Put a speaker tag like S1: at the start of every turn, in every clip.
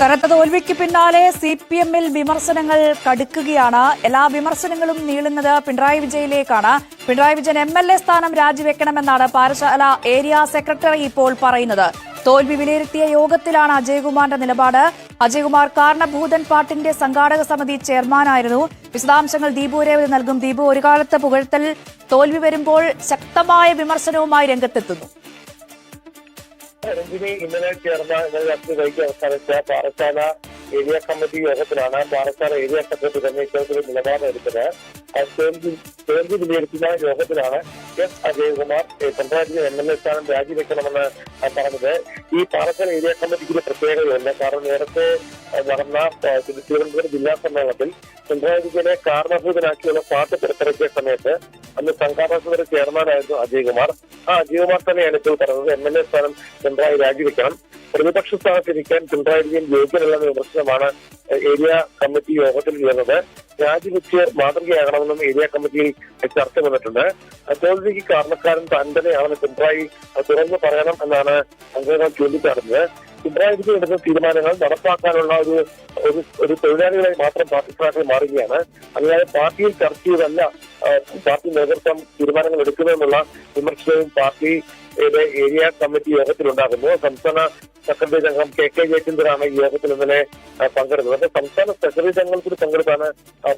S1: കനത്ത തോൽവിക്ക് പിന്നാലെ സിപിഎമ്മിൽ വിമർശനങ്ങൾ കടുക്കുകയാണ്. എല്ലാ വിമർശനങ്ങളും നീളുന്നത് പിണറായി വിജയനിലേക്കാണ്. പിണറായി വിജയൻ എംഎൽഎ സ്ഥാനം രാജിവെക്കണമെന്നാണ് പാറശാല ഏരിയ സെക്രട്ടറി ഇപ്പോൾ പറയുന്നത്. തോൽവി വിലയിരുത്തിയ യോഗത്തിലാണ് അജയകുമാറിന്റെ നിലപാട്. അജയകുമാർ കാരണഭൂതൻ പാട്ടിന്റെ സംഘാടക സമിതി ചെയർമാനായിരുന്നു. വിശദാംശങ്ങൾ ദീപു രേവതി നൽകും. ദീപു, ഒരു കാലത്ത് പുകഴ്ത്തൽ, തോൽവി വരുമ്പോൾ ശക്തമായ വിമർശനവുമായി രംഗത്തെത്തുന്നു.
S2: രഞ്ജിനി, ഇന്നലെ ചേർന്ന രാത്രി വൈകി അവസാനിച്ച പാറശാല ഏരിയ കമ്മിറ്റി യോഗത്തിലാണ് പാറശാല ഏരിയ സെക്രട്ടറി തന്നെ ഇത്തരത്തിലൊരു നിലപാടെടുത്തത്. തോൽവി വിലയിരുത്തുന്ന യോഗത്തിലാണ് എസ് അജയകുമാർ പിണറായി എംഎൽഎ സ്ഥാനം രാജിവെക്കണമെന്ന് പറഞ്ഞത്. ഈ പാറശാല ഏരിയ കമ്മിറ്റിക്ക് പ്രത്യേകതയുണ്ട്. കാരണം നേരത്തെ നടന്ന തിരുവനന്തപുരം ജില്ലാ സമ്മേളനത്തിൽ പിണറായി വിജയനെ കാരണഭൂതനാക്കിയുള്ള പാട്ട് പുറത്തിറക്കിയ സമയത്ത് അന്ന് സംഘാടക സമിതി ചെയർമാനായിരുന്നു അജയകുമാർ. ആ അജയകുമാർ തന്നെയാണ് ഇപ്പോൾ പറഞ്ഞത് എംഎൽഎ സ്ഥാനം പിണറായി രാജിവെക്കണം, പ്രതിപക്ഷ സ്ഥാനത്തിരിക്കാൻ പിണറായി വിജയൻ യോഗ്യനല്ലെന്ന വിമർശനമാണ് ഏരിയ കമ്മിറ്റി യോഗത്തിൽ ഉയർന്നത്. രാജിവെച്ച് മാതൃകയാകണമെന്നും ഏരിയ കമ്മിറ്റിയിൽ ചർച്ച വന്നിട്ടുണ്ട്. തോൽവിക്ക് കാരണക്കാരൻ താൻ തന്നെയാണെന്ന് പിണറായി തുറന്നു പറയണം എന്നാണ് അംഗങ്ങൾ ചൂണ്ടിക്കാട്ടുന്നത്. പിണറായി വിജയൻ എടുത്ത തീരുമാനങ്ങൾ നടപ്പാക്കാനുള്ള ഒരു തൊഴിലാളികളായി മാത്രം പാർട്ടി സ്ഥാനാർത്ഥി മാറുകയാണ്. അല്ലാതെ പാർട്ടിയിൽ ചർച്ച ചെയ്തല്ല പാർട്ടി നേതൃത്വം തീരുമാനങ്ങൾ എടുക്കുന്നതെന്നുള്ള വിമർശനവും പാർട്ടിയുടെ ഏരിയ കമ്മിറ്റി യോഗത്തിലുണ്ടാകുന്നു. സംസ്ഥാന സെക്രട്ടറി അംഗം കെ ജയചന്ദ്രനാണ് ഈ യോഗത്തിൽ ഇന്നലെ പങ്കെടുത്തത്. സംസ്ഥാന സെക്രട്ടറി അംഗങ്ങൾ പങ്കെടുത്താണ്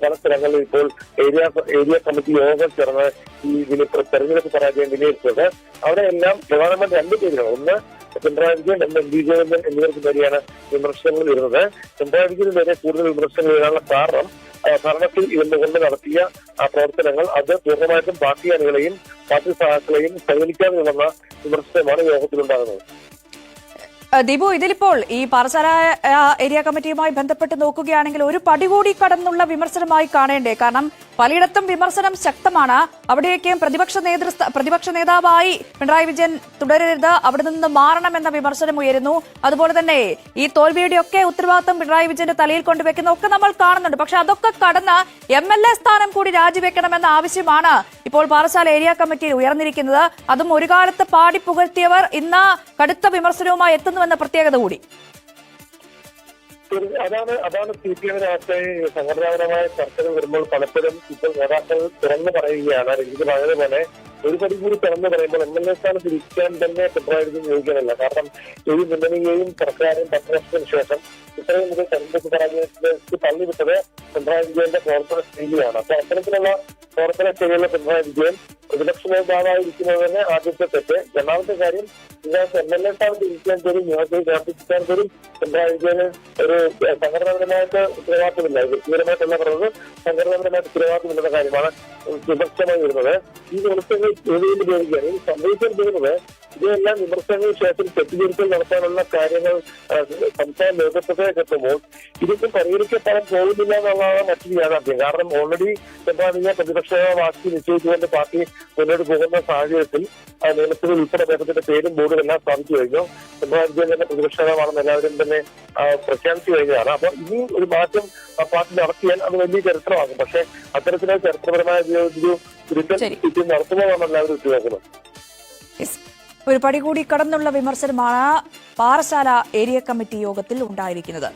S2: പല സ്ഥലങ്ങളിൽ ഇപ്പോൾ ഏരിയ കമ്മിറ്റി യോഗങ്ങൾ ചേർന്ന് ഈ തെരഞ്ഞെടുപ്പ് പരാജയം വിലയിരുത്തിയത്. അവിടെയെല്ലാം പ്രധാനമായിട്ട് രണ്ട് പേരുകൾ, ഒന്ന് പിണറായി വിജയൻ, വിജയൻ എന്നിവർക്ക് നേരെയാണ് വിമർശനങ്ങൾ വരുന്നത്. പിണറായി വിജയന് നേരെ കൂടുതൽ വിമർശനങ്ങൾ വരാനുള്ള കാരണം ഭരണത്തിൽ ഇരുന്നുകൊണ്ട് നടത്തിയ പ്രവർത്തനങ്ങൾ അത് പൂർണ്ണമായിട്ടും പാർട്ടി അണികളെയും പാർട്ടി സഹാക്കളെയും പരിഗണിക്കാതെ വന്ന വിമർശനമാണ് യോഗത്തിലുണ്ടാകുന്നത്.
S1: ദീപു, ഇതിലിപ്പോൾ ഈ പാറശാല ഏരിയ കമ്മിറ്റിയുമായി ബന്ധപ്പെട്ട് നോക്കുകയാണെങ്കിൽ ഒരു പടി കൂടി കടന്നുള്ള വിമർശനമായി കാണേണ്ടേ? കാരണം പലയിടത്തും വിമർശനം ശക്തമാണ്. അവിടെയൊക്കെയും പ്രതിപക്ഷ നേതാവായി പിണറായി വിജയൻ തുടരരുത്, അവിടെ നിന്ന് മാറണമെന്ന വിമർശനം ഉയരുന്നു. അതുപോലെ തന്നെ ഈ തോൽവിയുടെയൊക്കെ ഉത്തരവാദിത്വം പിണറായി വിജയന്റെ തലയിൽ കൊണ്ടുവെക്കുന്ന ഒക്കെ നമ്മൾ കാണുന്നുണ്ട്. പക്ഷെ അതൊക്കെ കടന്ന് എംഎൽഎ സ്ഥാനം കൂടി രാജിവെക്കണമെന്ന ആവശ്യമാണ് ഇപ്പോൾ പാറശാല ഏരിയ കമ്മിറ്റിയിൽ ഉയർന്നിരിക്കുന്നത്. അതും ഒരു കാലത്ത് പാടി പുകഴ്ത്തിയവർ ഇന്ന് കടുത്ത വിമർശനവുമായി എത്തുന്നുവെന്ന പ്രത്യേകത കൂടി.
S2: അതാണ് സിപിഎമ്മിനകത്തെ സംഘടനാപരമായ ചർച്ചകൾ വരുമ്പോൾ പലപ്പോഴും ഇപ്പോൾ നേതാക്കൾ തുറന്നു പറയുകയാണ്. രഞ്ജിത്ത് പറഞ്ഞതുപോലെ ഒരു പടി കൂടി തുറന്നു പറയുമ്പോൾ എംഎൽഎ സ്ഥാനത്ത് ഇരിക്കാൻ തന്നെ പിണറായി വിജയൻ യോഗ്യനല്ല. കാരണം ഈ മുന്നണിയെയും സർക്കാരും 10 വർഷത്തിന് ശേഷം ഇത്രയും മുതൽ തെരഞ്ഞെടുപ്പ് പരാജയത്തിലേക്ക് തള്ളിവിട്ടത് പിണറായി വിജയന്റെ പ്രവർത്തന ശൈലിയാണ്. അപ്പൊ അത്തരത്തിലുള്ള പ്രവർത്തന ശൈലിയുള്ള പിണറായി വിജയൻ പ്രതിപക്ഷ നേതാവായിരിക്കുന്നത് തന്നെ ആദ്യത്തെ തെറ്റ്. രണ്ടാമത്തെ കാര്യം, ഇതിനകത്ത് എംഎൽഎ സ്ഥാനത്ത് ഇരിക്കാൻ പോലും നിയമത്തിൽ പ്രവർത്തിക്കാൻ പോലും പിണറായി വിജയന് ഒരു സംഘടനാപരമായിട്ട് ഉത്തരവാദിത്തമില്ല. വ്യക്തിപരമായിട്ടല്ല പറഞ്ഞത്, സംഘടനാപരമായിട്ട് ഉത്തരവാദിത്തമില്ലെന്ന കാര്യമാണ് വിമർശനമായി വരുന്നത്. ഈ വിമർശനങ്ങൾ തോൽവിയിൽ ഉപയോഗിക്കുകയാണ്. ഈ സംഭവിക്കാൻ പോകുന്നത് ഇതെല്ലാം വിമർശനങ്ങൾക്ക് ശേഷം തെറ്റിദ്ധരിക്കൽ നടത്താനുള്ള കാര്യങ്ങൾ സംസ്ഥാന നേതൃത്വത്തിലേക്ക് എത്തുമ്പോൾ ഇതൊന്നും പരിഹരിക്കപ്പെടാൻ പോകുന്നില്ല എന്നുള്ളതാണ് മറ്റൊരു യാഥാർത്ഥ്യം. കാരണം ഓൾറെഡി പിണറായി പ്രതിപക്ഷ വാക്കി നിശ്ചയിച്ചുകൊണ്ട് പാർട്ടി മുന്നോട്ട് പോകുന്ന സാഹചര്യത്തിൽ നിയമത്തിൽ ഉൾപ്പെടെ അദ്ദേഹത്തിന്റെ പേരും ബോർഡും എല്ലാം സ്ഥാപിച്ചു കഴിഞ്ഞു. പിണറായി വിജയൻ തന്നെ പ്രതിപക്ഷ നേതാവാണെന്ന് എല്ലാവരും തന്നെ പ്രഖ്യാപിച്ചു കഴിഞ്ഞതാണ്. അപ്പൊ ഇനി ഒരു മാറ്റം പാർട്ടി നടത്തിയാൽ അത് വലിയ ചരിത്രമാകും. പക്ഷെ അത്തരത്തിലുള്ള ചരിത്രപരമായ ഒരു തിരുത്തൽ നടത്തുന്നതാണ് എല്ലാവരും ഉറ്റുനോക്കുന്നത്.
S1: ഒരു പടി കൂടി കടന്നുള്ള വിമർശനമാണ് പാറശാല ഏരിയ കമ്മിറ്റി യോഗത്തിൽ ഉണ്ടായിരിക്കുന്നത്.